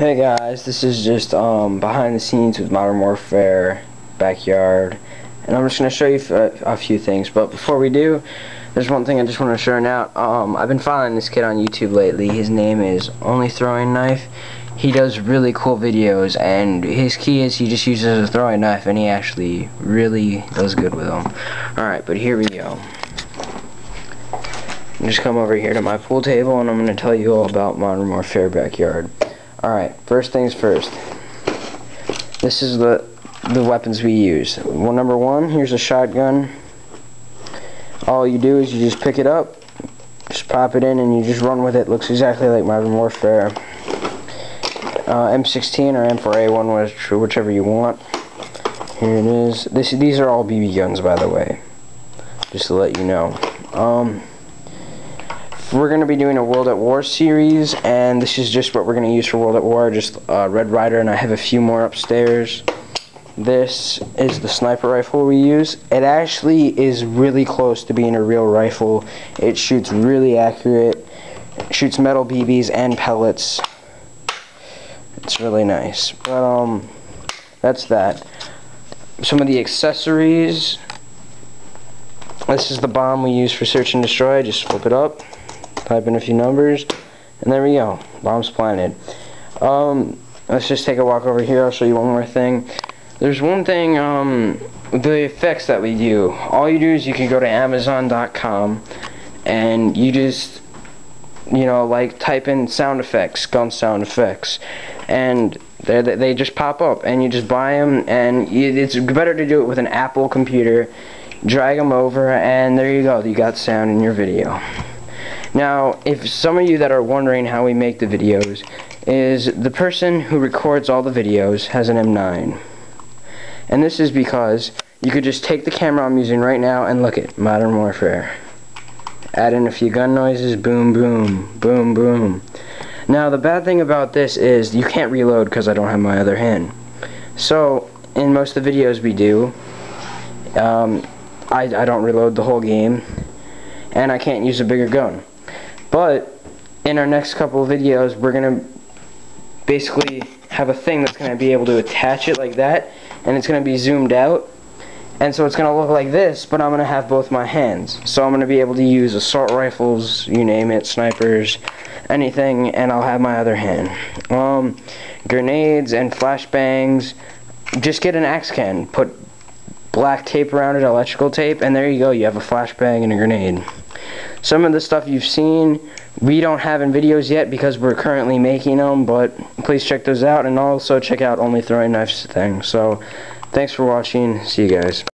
Hey guys, this is just behind the scenes with Modern Warfare Backyard, and I'm just going to show you a few things. But before we do, there's one thing I just want to show out. I've been following this kid on YouTube lately. His name is Only Throwing Knife. He does really cool videos, and his key is he just uses a throwing knife, and he actually really does good with them. Alright, but here we go. Just come over here to my pool table, and I'm going to tell you all about Modern Warfare Backyard. Alright, first things first. This is the weapons we use. Well, number one, here's a shotgun. All you do is you just pick it up, just pop it in, and you just run with it. Looks exactly like Modern Warfare. M16 or M4A1, whichever you want. Here it is. These are all BB guns, by the way, just to let you know. We're going to be doing a World at War series, and this is just what we're going to use for World at War, just Red Ryder, and I have a few more upstairs. This is the sniper rifle we use. It actually is really close to being a real rifle. It shoots really accurate. It shoots metal BBs and pellets. It's really nice. But that's that. Some of the accessories. This is the bomb we use for search and destroy. Just flip it up, type in a few numbers, and there we go. Bomb's planted. Let's just take a walk over here. I'll show you one more thing. There's one thing, the effects that we do. All you do is you can go to Amazon.com and you just, like type in sound effects, gun sound effects, and they just pop up, and you just buy them, and it's better to do it with an Apple computer. Drag them over, and there you go. You got sound in your video. Now, if some of you that are wondering how we make the videos, is the person who records all the videos has an M9. And this is because you could just take the camera I'm using right now and look at Modern Warfare. Add in a few gun noises, boom, boom, boom, boom. Now, the bad thing about this is you can't reload because I don't have my other hand. So, in most of the videos we do, I don't reload the whole game, and I can't use a bigger gun. But in our next couple of videos, we're going to basically have a thing that's going to be able to attach it like that, and it's going to be zoomed out, and so it's going to look like this, but I'm going to have both my hands. So I'm going to be able to use assault rifles, you name it, snipers, anything, and I'll have my other hand. Grenades and flashbangs, just get an axe can, put black tape around it, electrical tape, and there you go, you have a flashbang and a grenade. Some of the stuff you've seen we don't have in videos yet because we're currently making them, but please check those out, and also check out Only Throwing Knives thing. So thanks for watching, see you guys.